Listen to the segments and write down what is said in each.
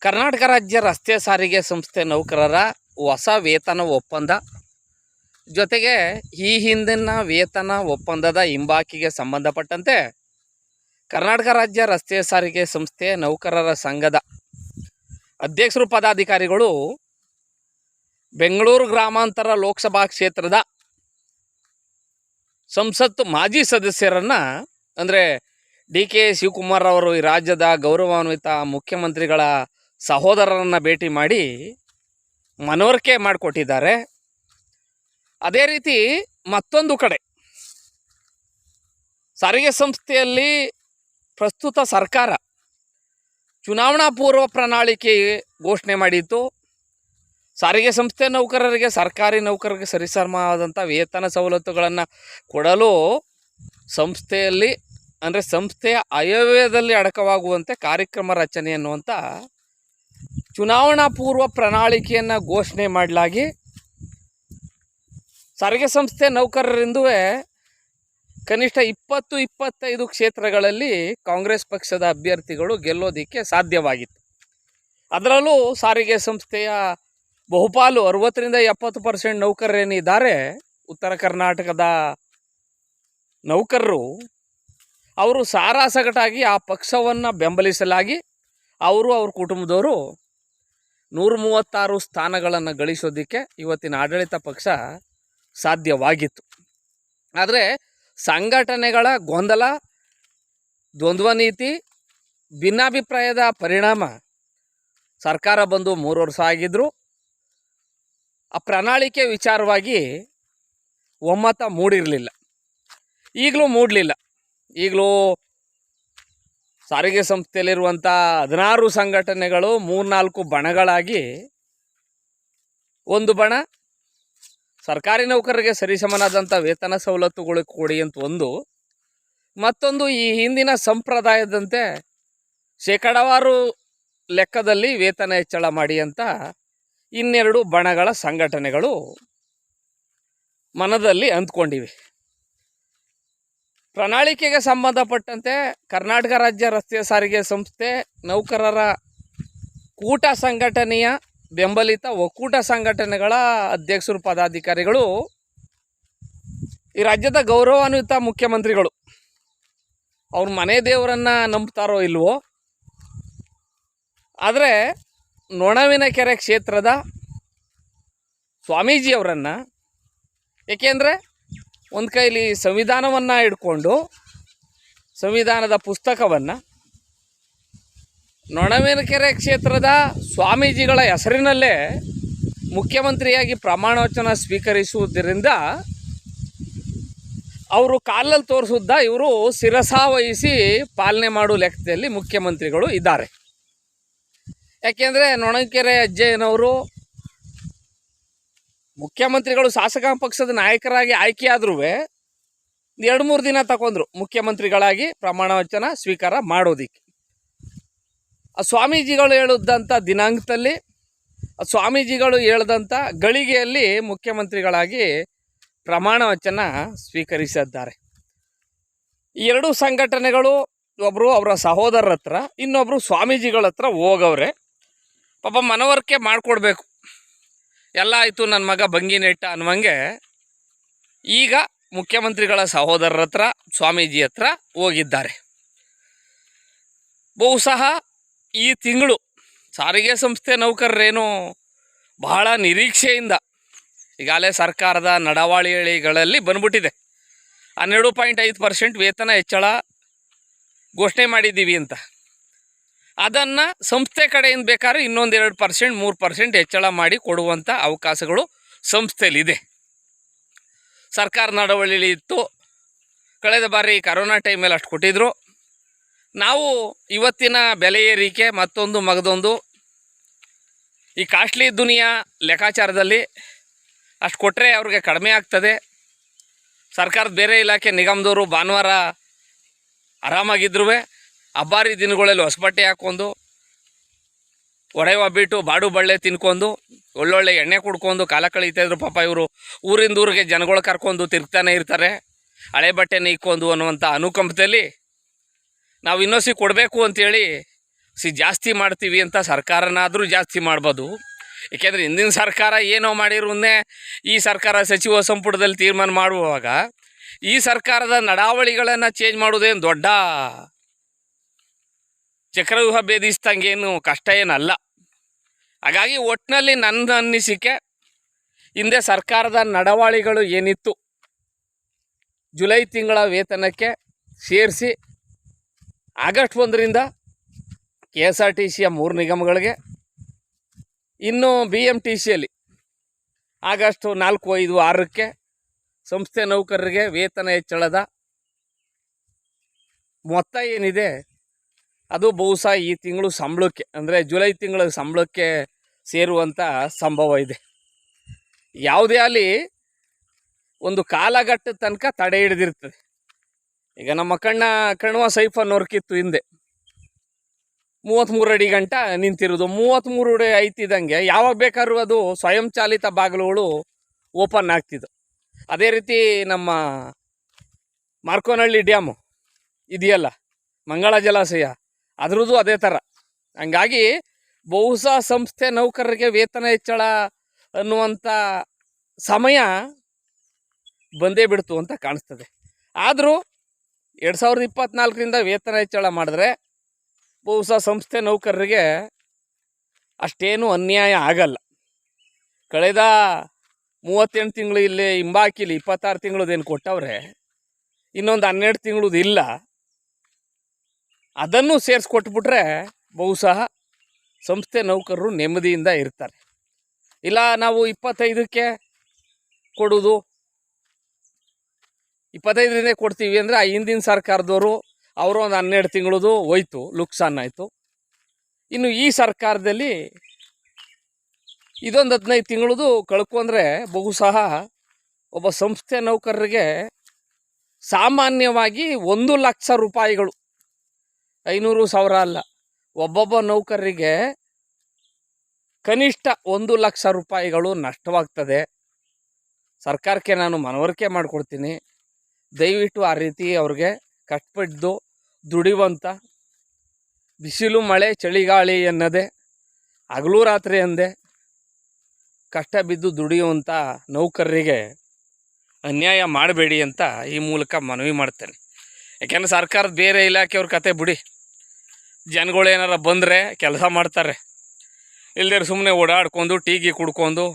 ಕರ್ನಾಟಕ ರಾಜ್ಯ ರಸ್ತೆ ಸಾರಿಗೆ ಸಂಸ್ಥೆ ನೌಕರರ ಹೊಸ ವೇತನ ಒಪ್ಪಂದ ಜೊತೆಗೆ ಈ ಹಿಂದಿನ ವೇತನ ಒಪ್ಪಂದದ ಹಿಂಬಾಕಿಗೆ ಸಂಬಂಧಪಟ್ಟಂತೆ ಕರ್ನಾಟಕ ರಾಜ್ಯ ರಸ್ತೆ ಸಾರಿಗೆ ಸಂಸ್ಥೆ ನೌಕರರ ಸಂಘದ ಅಧ್ಯಕ್ಷರು ಪದಾಧಿಕಾರಿಗಳು ಬೆಂಗಳೂರು ಗ್ರಾಮಾಂತರ ಲೋಕಸಭಾ ಕ್ಷೇತ್ರದ ಸಂಸತ್ತು ಮಾಜಿ ಸದಸ್ಯರನ್ನು ಅಂದರೆ ಡಿ.ಕೆ. ಶಿವಕುಮಾರ್ ಅವರು ಈ ರಾಜ್ಯದ ಗೌರವಾನ್ವಿತ ಮುಖ್ಯಮಂತ್ರಿಗಳ ಸಹೋದರರನ್ನು ಭೇಟಿ ಮಾಡಿ ಮನವರಿಕೆ ಮಾಡಿಕೊಟ್ಟಿದ್ದಾರೆ. ಅದೇ ರೀತಿ ಮತ್ತೊಂದು ಕಡೆ ಸಾರಿಗೆ ಸಂಸ್ಥೆಯಲ್ಲಿ ಪ್ರಸ್ತುತ ಸರ್ಕಾರ ಚುನಾವಣಾ ಪೂರ್ವ ಪ್ರಣಾಳಿಕೆ ಘೋಷಣೆ ಮಾಡಿತ್ತು. ಸಾರಿಗೆ ಸಂಸ್ಥೆ ನೌಕರರಿಗೆ ಸರ್ಕಾರಿ ನೌಕರರಿಗೆ ಸರಿಸಮಾನವಾದಂಥ ವೇತನ ಸವಲತ್ತುಗಳನ್ನು ಕೊಡಲು ಸಂಸ್ಥೆಯಲ್ಲಿ ಅಂದರೆ ಸಂಸ್ಥೆಯ ಆಯವ್ಯಯದಲ್ಲಿ ಅಡಕವಾಗುವಂತೆ ಕಾರ್ಯಕ್ರಮ ರಚನೆ ಅನ್ನುವಂಥ ಚುನಾವಣಾ ಪೂರ್ವ ಪ್ರಣಾಳಿಕೆಯನ್ನು ಘೋಷಣೆ ಮಾಡಲಾಗಿ ಸಾರಿಗೆ ಸಂಸ್ಥೆ ನೌಕರರಿಂದೂ ಕನಿಷ್ಠ 20-25 ಕ್ಷೇತ್ರಗಳಲ್ಲಿ ಕಾಂಗ್ರೆಸ್ ಪಕ್ಷದ ಅಭ್ಯರ್ಥಿಗಳು ಗೆಲ್ಲೋದಕ್ಕೆ ಸಾಧ್ಯವಾಗಿತ್ತು. ಅದರಲ್ಲೂ ಸಾರಿಗೆ ಸಂಸ್ಥೆಯ ಬಹುಪಾಲು 60-70% ನೌಕರರೇನಿದ್ದಾರೆ ಉತ್ತರ ಕರ್ನಾಟಕದ ನೌಕರರು, ಅವರು ಸಾರಾಸಗಟಾಗಿ ಆ ಪಕ್ಷವನ್ನು ಬೆಂಬಲಿಸಲಾಗಿ ಅವ್ರ ಕುಟುಂಬದವರು 136 ಸ್ಥಾನಗಳನ್ನು ಗಳಿಸೋದಕ್ಕೆ ಇವತ್ತಿನ ಆಡಳಿತ ಪಕ್ಷ ಸಾಧ್ಯವಾಗಿತ್ತು. ಆದರೆ ಸಂಘಟನೆಗಳ ಗೊಂದಲ, ದ್ವಂದ್ವ ನೀತಿ, ಭಿನ್ನಾಭಿಪ್ರಾಯದ ಪರಿಣಾಮ ಸರ್ಕಾರ ಬಂದು 3 ವರ್ಷ ಆಗಿದ್ದರೂ ಆ ಪ್ರಣಾಳಿಕೆ ವಿಚಾರವಾಗಿ ಒಮ್ಮತ ಮೂಡಿರಲಿಲ್ಲ. ಈಗಲೂ ಮೂಡಲಿಲ್ಲ. ಈಗಲೂ ಸಾರಿಗೆ ಸಂಸ್ಥೆಯಲ್ಲಿರುವಂಥ 16 ಸಂಘಟನೆಗಳು 3-4 ಬಣಗಳಾಗಿ, ಒಂದು ಬಣ ಸರ್ಕಾರಿ ನೌಕರರಿಗೆ ಸರಿಸಮನಾದಂಥ ವೇತನ ಸವಲತ್ತುಗಳು ಕೊಡಿ ಅಂತ ಒಂದು, ಮತ್ತೊಂದು ಈ ಹಿಂದಿನ ಸಂಪ್ರದಾಯದಂತೆ ಶೇಕಡಾವಾರು ಲೆಕ್ಕದಲ್ಲಿ ವೇತನ ಹೆಚ್ಚಳ ಮಾಡಿ ಅಂತ 2 ಬಣಗಳ ಸಂಘಟನೆಗಳು ಮನದಲ್ಲಿ ಅಂದ್ಕೊಂಡಿವೆ. ಪ್ರಣಾಳಿಕೆಗೆ ಸಂಬಂಧಪಟ್ಟಂತೆ ಕರ್ನಾಟಕ ರಾಜ್ಯ ರಸ್ತೆ ಸಾರಿಗೆ ಸಂಸ್ಥೆ ನೌಕರರ ಕೂಟ ಸಂಘಟನೆಯ ಬೆಂಬಲಿತ ಒಕ್ಕೂಟ ಸಂಘಟನೆಗಳ ಅಧ್ಯಕ್ಷರು ಪದಾಧಿಕಾರಿಗಳು ಈ ರಾಜ್ಯದ ಗೌರವಾನ್ವಿತ ಮುಖ್ಯಮಂತ್ರಿಗಳು ಅವ್ರ ಮನೆ ದೇವರನ್ನು ನಂಬ್ತಾರೋ ಇಲ್ವೋ, ಆದರೆ ನೊಣವಿನಕೆರೆ ಕ್ಷೇತ್ರದ ಸ್ವಾಮೀಜಿಯವರನ್ನು, ಏಕೆಂದರೆ ಒಂದು ಕೈಲಿ ಸಂವಿಧಾನವನ್ನು ಹಿಡ್ಕೊಂಡು ಸಂವಿಧಾನದ ಪುಸ್ತಕವನ್ನು ನೊಣವಿನಕೆರೆ ಕ್ಷೇತ್ರದ ಸ್ವಾಮೀಜಿಗಳ ಹೆಸರಿನಲ್ಲೇ ಮುಖ್ಯಮಂತ್ರಿಯಾಗಿ ಪ್ರಮಾಣವಚನ ಸ್ವೀಕರಿಸುವುದರಿಂದ ಅವರು ಕಾಲಲ್ಲಿ ತೋರಿಸುತ್ತಾ ಇವರು ಶಿರಸಾವಹಿಸಿ ಪಾಲನೆ ಮಾಡುವ ಲೆಕ್ಕದಲ್ಲಿ ಮುಖ್ಯಮಂತ್ರಿಗಳು ಇದ್ದಾರೆ. ಯಾಕೆಂದರೆ ನೊಣಕೆರೆ ಅಜ್ಜಯ್ಯನವರು ಮುಖ್ಯಮಂತ್ರಿಗಳು ಶಾಸಕಾಂಗ ಪಕ್ಷದ ನಾಯಕರಾಗಿ ಆಯ್ಕೆಯಾದ್ರೂ 2-3 ದಿನ ತಗೊಂಡ್ರು ಮುಖ್ಯಮಂತ್ರಿಗಳಾಗಿ ಪ್ರಮಾಣ ವಚನ ಸ್ವೀಕಾರ ಮಾಡೋದಿಕ್ಕೆ. ಆ ಸ್ವಾಮೀಜಿಗಳು ಹೇಳಿದಂಥ ದಿನಾಂಕದಲ್ಲಿ, ಆ ಸ್ವಾಮೀಜಿಗಳು ಹೇಳಿದಂಥ ಗಳಿಗೆಯಲ್ಲಿ ಮುಖ್ಯಮಂತ್ರಿಗಳಾಗಿ ಪ್ರಮಾಣ ವಚನ ಸ್ವೀಕರಿಸಿದ್ದಾರೆ. ಈ 2 ಸಂಘಟನೆಗಳು ಒಬ್ಬರು ಅವರ ಸಹೋದರರ ಹತ್ರ, ಇನ್ನೊಬ್ಬರು ಸ್ವಾಮೀಜಿಗಳ ಹತ್ರ ಹೋಗವ್ರೆ. ಪಾಪ ಮನವರಿಕೆ ಮಾಡಿಕೊಡ್ಬೇಕು. ಎಲ್ಲ ಆಯಿತು, ನನ್ನ ಮಗ ಭಂಗಿ ನೆಟ್ಟ ಅನ್ನುವಂಗೆ ಈಗ ಮುಖ್ಯಮಂತ್ರಿಗಳ ಸಹೋದರರ ಹತ್ರ, ಸ್ವಾಮೀಜಿ ಹತ್ರ ಹೋಗಿದ್ದಾರೆ. ಬಹುಶಃ ಈ ತಿಂಗಳು ಸಾರಿಗೆ ಸಂಸ್ಥೆ ನೌಕರರೇನು ಬಹಳ ನಿರೀಕ್ಷೆಯಿಂದ ಈಗಾಗಲೇ ಸರ್ಕಾರದ ನಡಾವಳಿಗಳಲ್ಲಿ ಬಂದ್ಬಿಟ್ಟಿದೆ. 12.5% ವೇತನ ಹೆಚ್ಚಳ ಘೋಷಣೆ ಮಾಡಿದ್ದೀವಿ ಅಂತ. ಅದನ್ನು ಸಂಸ್ಥೆ ಕಡೆಯಿಂದ ಬೇಕಾದ್ರೆ ಇನ್ನೊಂದು 2%, 3% ಹೆಚ್ಚಳ ಮಾಡಿ ಕೊಡುವಂಥ ಅವಕಾಶಗಳು ಸಂಸ್ಥೆಯಲ್ಲಿದೆ. ಸರ್ಕಾರ ನಡವಳಿಕೆ ಇತ್ತು. ಕಳೆದ ಬಾರಿ ಕರೋನಾ ಟೈಮಲ್ಲಿ ಅಷ್ಟು ಕೊಟ್ಟಿದ್ದರು. ನಾವು ಇವತ್ತಿನ ಬೆಲೆ ಏರಿಕೆ ಮತ್ತೊಂದು ಮಗದೊಂದು ಈ ಕಾಸ್ಟ್ಲಿ ದುನಿಯಾ ಲೆಕ್ಕಾಚಾರದಲ್ಲಿ ಅಷ್ಟು ಕೊಟ್ಟರೆ ಅವ್ರಿಗೆ ಕಡಿಮೆ ಆಗ್ತದೆ. ಸರ್ಕಾರದ ಬೇರೆ ಇಲಾಖೆ ನಿಗಮದವರು ಭಾನುವಾರ ಆರಾಮಾಗಿದ್ರೂ ಹಬ್ಬಾರಿ ದಿನಗಳಲ್ಲಿ ಹೊಸಬಟ್ಟೆ ಹಾಕ್ಕೊಂಡು, ಒಡೆ ಒಬ್ಬಿಟ್ಟು, ಬಾಡು ಬಳ್ಳೆ ತಿನ್ಕೊಂಡು, ಒಳ್ಳೊಳ್ಳೆ ಎಣ್ಣೆ ಕುಡ್ಕೊಂಡು ಕಾಲ ಕಳೀತಾಯಿದ್ರು. ಪಾಪ ಇವರು ಊರಿಂದ ಊರಿಗೆ ಜನಗಳು ಕರ್ಕೊಂಡು ತಿರುಗ್ತಾನೆ ಇರ್ತಾರೆ, ಹಳೆ ಬಟ್ಟೆನ ಇಕ್ಕೊಂಡು ಅನ್ನುವಂಥ ಅನುಕಂಪದಲ್ಲಿ ನಾವು ಇನ್ನೊಸಿ ಕೊಡಬೇಕು ಅಂಥೇಳಿ ಜಾಸ್ತಿ ಮಾಡ್ತೀವಿ ಅಂತ ಸರ್ಕಾರನಾದರೂ ಜಾಸ್ತಿ ಮಾಡ್ಬೋದು. ಏಕೆಂದರೆ ಹಿಂದಿನ ಸರ್ಕಾರ ಏನೋ ಮಾಡಿರೋನ್ನೇ ಈ ಸರ್ಕಾರ ಸಚಿವ ಸಂಪುಟದಲ್ಲಿ ತೀರ್ಮಾನ ಮಾಡುವಾಗ ಈ ಸರ್ಕಾರದ ನಡಾವಳಿಗಳನ್ನು ಚೇಂಜ್ ಮಾಡೋದೇನು ದೊಡ್ಡ ಚಕ್ರವ್ಯೂಹ ಭೇದಿಸ್ದಂಗೇನು ಕಷ್ಟ ಏನಲ್ಲ. ಹಾಗಾಗಿ ಒಟ್ಟಿನಲ್ಲಿ ನನ್ನ ಅನ್ನಿಸಿಕೆ, ಹಿಂದೆ ಸರ್ಕಾರದ ನಡಾವಳಿಗಳು ಏನಿತ್ತು ಜುಲೈ ತಿಂಗಳ ವೇತನಕ್ಕೆ ಸೇರಿಸಿ ಆಗಸ್ಟ್ 1ರಿಂದ KSRTCಯ 3 ನಿಗಮಗಳಿಗೆ, ಇನ್ನು BMTCಯಲ್ಲಿ ಆಗಸ್ಟ್ 4, 5, 6ಕ್ಕೆ ಸಂಸ್ಥೆ ನೌಕರರಿಗೆ ವೇತನ ಹೆಚ್ಚಳದ ಮೊತ್ತ ಏನಿದೆ ಅದು ಬಹುಶಃ ಈ ತಿಂಗಳು ಸಂಬಳಕ್ಕೆ, ಅಂದರೆ ಜುಲೈ ತಿಂಗಳ ಸಂಬಳಕ್ಕೆ ಸೇರುವಂಥ ಸಂಭವ ಇದೆ. ಯಾವುದೇ ಆಗಲಿ ಒಂದು ಕಾಲಘಟ್ಟದ ತನಕ ತಡೆ ಹಿಡಿದಿರ್ತದೆ. ಈಗ ನಮ್ಮ ಕಣ್ವ ಸೈಫ್ ಅನ್ನೋರ್ಕಿತ್ತು ಹಿಂದೆ 33 ಅಡಿ ಗಂಟ ನಿಂತಿರೋದು. 33 ಅಡಿ ಐತಿದ್ದಂಗೆ ಯಾವಾಗ ಬೇಕಾದ್ರೂ ಅದು ಸ್ವಯಂ ಚಾಲಿತ ಬಾಗಿಲುಗಳು ಓಪನ್ ಆಗ್ತಿದ್ದು. ಅದೇ ರೀತಿ ನಮ್ಮ ಮಾರ್ಕೋನಹಳ್ಳಿ ಡ್ಯಾಮು ಇದೆಯಲ್ಲ, ಮಂಗಳ ಜಲಾಶಯ, ಅದ್ರದ್ದು ಅದೇ ಥರ. ಹಂಗಾಗಿ ಬಹುಶಃ ಸಂಸ್ಥೆ ನೌಕರರಿಗೆ ವೇತನ ಹೆಚ್ಚಳ ಅನ್ನುವಂಥ ಸಮಯ ಬಂದೇ ಬಿಡ್ತು ಅಂತ ಕಾಣಿಸ್ತದೆ. ಆದರೂ 2024ರಿಂದ ವೇತನ ಹೆಚ್ಚಳ ಮಾಡಿದ್ರೆ ಬಹುಶಃ ಸಂಸ್ಥೆ ನೌಕರರಿಗೆ ಅಷ್ಟೇನು ಅನ್ಯಾಯ ಆಗಲ್ಲ. ಕಳೆದ 38 ತಿಂಗಳು ಇಲ್ಲಿ ಹಿಂಬಾಕಿಲಿ 26 ತಿಂಗಳದೇನು ಕೊಟ್ಟವ್ರೆ, ಇನ್ನೊಂದು 12 ತಿಂಗಳದ್ದು ಇಲ್ಲ, ಅದನ್ನು ಸೇರಿಸ್ಕೊಟ್ಬಿಟ್ರೆ ಬಹುಶಃ ಸಂಸ್ಥೆ ನೌಕರರು ನೆಮ್ಮದಿಯಿಂದ ಇರ್ತಾರೆ. ಇಲ್ಲ ನಾವು 25ಕ್ಕೆ ಕೊಡೋದು, 25ರಿಂದ ಕೊಡ್ತೀವಿ ಅಂದರೆ ಆ ಹಿಂದಿನ ಸರ್ಕಾರದವರು ಅವರು ಒಂದು 12 ತಿಂಗಳದು ಹೋಯ್ತು, ಲುಕ್ಸಾನ್ ಆಯಿತು. ಇನ್ನು ಈ ಸರ್ಕಾರದಲ್ಲಿ ಇದೊಂದು 15 ತಿಂಗಳದು ಕಳ್ಕೊಂಡ್ರೆ ಬಹುಶಃ ಒಬ್ಬ ಸಂಸ್ಥೆ ನೌಕರರಿಗೆ ಸಾಮಾನ್ಯವಾಗಿ 1 ಲಕ್ಷ ರೂಪಾಯಿಗಳು, 500,000 ಅಲ್ಲ, ಒಬ್ಬೊಬ್ಬ ನೌಕರರಿಗೆ ಕನಿಷ್ಠ 1 ಲಕ್ಷ ರೂಪಾಯಿಗಳು ನಷ್ಟವಾಗ್ತದೆ. ಸರ್ಕಾರಕ್ಕೆ ನಾನು ಮನವರಿಕೆ ಮಾಡಿಕೊಡ್ತೀನಿ, ದಯವಿಟ್ಟು ಆ ರೀತಿ ಅವ್ರಿಗೆ ಕಷ್ಟಪಟ್ಟು ದುಡಿಯುವಂಥ, ಬಿಸಿಲು ಮಳೆ ಚಳಿಗಾಳಿ ಎನ್ನದೆ ಹಗಲು ರಾತ್ರಿ ಎಂದೇ ಕಷ್ಟ ಬಿದ್ದು ದುಡಿಯುವಂಥ ನೌಕರರಿಗೆ ಅನ್ಯಾಯ ಮಾಡಬೇಡಿ ಅಂತ ಈ ಮೂಲಕ ಮನವಿ ಮಾಡ್ತೇನೆ. ಯಾಕೆಂದರೆ ಸರ್ಕಾರದ ಬೇರೆ ಇಲಾಖೆಯವ್ರ ಕತೆ ಬಿಡಿ, ಜನಗಳು ಏನಾರ ಬಂದರೆ ಕೆಲಸ ಮಾಡ್ತಾರೆ, ಇಲ್ಲದೇ ಸುಮ್ಮನೆ ಓಡಾಡ್ಕೊಂಡು ಟೀಗಿ ಕುಡ್ಕೊಂಡು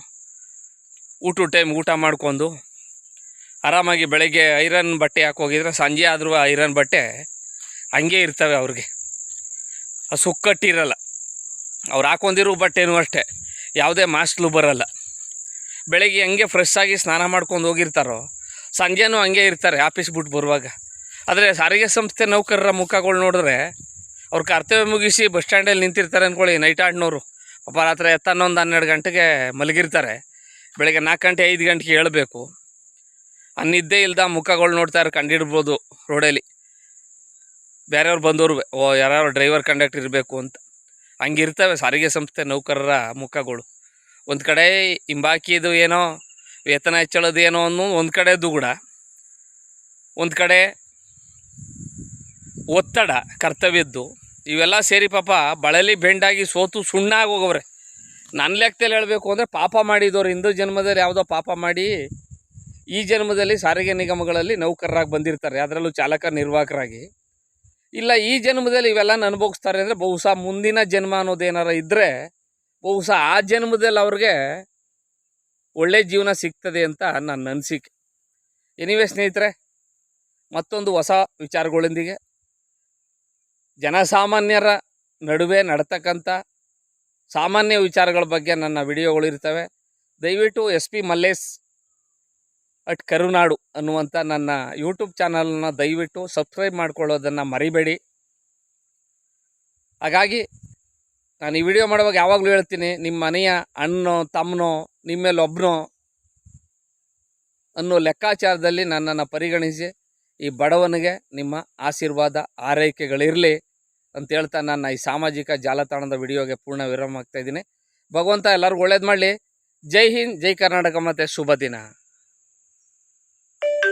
ಟೈಮ್ ಊಟ ಮಾಡ್ಕೊಂಡು ಆರಾಮಾಗಿ ಬೆಳಗ್ಗೆ ಐರನ್ ಬಟ್ಟೆ ಹಾಕೋಗಿದ್ರೆ ಸಂಜೆ ಆದರೂ ಐರನ್ ಬಟ್ಟೆ ಹಂಗೆ ಇರ್ತವೆ. ಅವ್ರಿಗೆ ಸುಕ್ಕಟ್ಟಿರಲ್ಲ, ಅವ್ರು ಹಾಕೊಂಡಿರೋ ಬಟ್ಟೆನೂ ಅಷ್ಟೇ ಯಾವುದೇ ಮಾಸ್ಲು ಬರಲ್ಲ. ಬೆಳಗ್ಗೆ ಹಂಗೆ ಫ್ರೆಶ್ ಆಗಿ ಸ್ನಾನ ಮಾಡ್ಕೊಂಡು ಹೋಗಿರ್ತಾರೋ ಸಂಜೆನೂ ಹಂಗೆ ಇರ್ತಾರೆ ಆಫೀಸ್ ಬಿಟ್ಟು ಬರುವಾಗ. ಆದರೆ ಸಾರಿಗೆ ಸಂಸ್ಥೆ ನೌಕರರ ಮುಖಗಳು ನೋಡಿದ್ರೆ ಅವ್ರ ಕರ್ತವ್ಯ ಮುಗಿಸಿ ಬಸ್ ಸ್ಟ್ಯಾಂಡಲ್ಲಿ ನಿಂತಿರ್ತಾರೆ ಅಂದ್ಕೊಳ್ಳಿ, ನೈಟ್ ಆಡ್ನವರು ಪಾಪ ರಾತ್ರಿ 11, 12 ಗಂಟೆಗೆ ಮಲಗಿರ್ತಾರೆ, ಬೆಳಗ್ಗೆ 4 ಗಂಟೆ 5 ಗಂಟೆಗೆ ಹೇಳಬೇಕು. ನಿದ್ದೆ ಇಲ್ದ ಮುಖಗಳು ನೋಡ್ತಾರೆ, ಕಂಡಿಡ್ಬೋದು ರೋಡಲ್ಲಿ ಬೇರೆಯವ್ರು ಬಂದವರು, ಯಾರು ಡ್ರೈವರ್ ಕಂಡಕ್ಟರ್ ಇರಬೇಕು ಅಂತ. ಹಂಗಿರ್ತವೆ ಸಾರಿಗೆ ಸಂಸ್ಥೆ ನೌಕರರ ಮುಖಗಳು. ಒಂದು ಕಡೆ ಹಿಂಬಾಕಿದು ಏನೋ ವೇತನ ಹೆಚ್ಚಳದ ಏನೋ ಅನ್ನೋ ಒಂದು ಕಡೆ ದುಗುಡ, ಒಂದು ಕಡೆ ಒತ್ತಡ ಕರ್ತವ್ಯದ್ದು, ಇವೆಲ್ಲ ಸೇರಿ ಪಾಪ ಬಳಲಿ ಬೆಂಡಾಗಿ ಸೋತು ಸುಣ್ಣಾಗಿ ಹೋಗವ್ರೆ. ನನ್ನ ಲೆಕ್ಕದಲ್ಲಿ ಹೇಳಬೇಕು ಅಂದರೆ ಪಾಪ ಮಾಡಿದವರು ಹಿಂದೂ ಜನ್ಮದಲ್ಲಿ ಯಾವುದೋ ಪಾಪ ಮಾಡಿ ಈ ಜನ್ಮದಲ್ಲಿ ಸಾರಿಗೆ ನಿಗಮಗಳಲ್ಲಿ ನೌಕರರಾಗಿ ಬಂದಿರ್ತಾರೆ, ಅದರಲ್ಲೂ ಚಾಲಕ ನಿರ್ವಾಹಕರಾಗಿ. ಇಲ್ಲ ಈ ಜನ್ಮದಲ್ಲಿ ಇವೆಲ್ಲ ಅನುಭವಿಸ್ತಾರೆ ಅಂದರೆ ಬಹುಶಃ ಮುಂದಿನ ಜನ್ಮ ಅನ್ನೋದೇನಾರ ಇದ್ದರೆ ಬಹುಶಃ ಆ ಜನ್ಮದಲ್ಲಿ ಅವ್ರಿಗೆ ಒಳ್ಳೆ ಜೀವನ ಸಿಗ್ತದೆ ಅಂತ ನನ್ನ ಅನಿಸಿಕೆ. ಎನಿವೇ ಸ್ನೇಹಿತರೆ, ಮತ್ತೊಂದು ಹೊಸ ವಿಚಾರಗಳೊಂದಿಗೆ ಜನಸಾಮಾನ್ಯರ ನಡುವೆ ನಡ್ತಕ್ಕಂಥ ಸಾಮಾನ್ಯ ವಿಚಾರಗಳ ಬಗ್ಗೆ ನನ್ನ ವಿಡಿಯೋಗಳಿರ್ತವೆ. ದಯವಿಟ್ಟು SP ಮಲ್ಲೇಶ್ @ಕರುನಾಡು ಅನ್ನುವಂಥ ನನ್ನ ಯೂಟ್ಯೂಬ್ ಚಾನಲ್ನ ದಯವಿಟ್ಟು ಸಬ್ಸ್ಕ್ರೈಬ್ ಮಾಡ್ಕೊಳ್ಳೋದನ್ನು ಮರಿಬೇಡಿ. ಹಾಗಾಗಿ ನಾನು ಈ ವಿಡಿಯೋ ಮಾಡುವಾಗ ಯಾವಾಗಲೂ ಹೇಳ್ತೀನಿ, ನಿಮ್ಮ ಮನೆಯ ಅಣ್ಣನೋ ತಮ್ಮನೋ ನಿಮ್ಮೇಲೊಬ್ಬನೋ ಅನ್ನೋ ಲೆಕ್ಕಾಚಾರದಲ್ಲಿ ನನ್ನನ್ನು ಪರಿಗಣಿಸಿ ಈ ಬಡವನಿಗೆ ನಿಮ್ಮ ಆಶೀರ್ವಾದ ಆರೈಕೆಗಳಿರಲಿ ಅಂತ ಹೇಳ್ತಾ ನನ್ನ ಈ ಸಾಮಾಜಿಕ ಜಾಲತಾಣದ ವಿಡಿಯೋಗೆ ಪೂರ್ಣ ವಿರಾಮ ಆಗ್ತಾಯಿದ್ದೀನಿ. ಭಗವಂತ ಎಲ್ಲರಿಗೂ ಒಳ್ಳೇದು ಮಾಡಲಿ. ಜೈ ಹಿಂದ್, ಜೈ ಕರ್ನಾಟಕ, ಮತ್ತು ಶುಭ ದಿನ.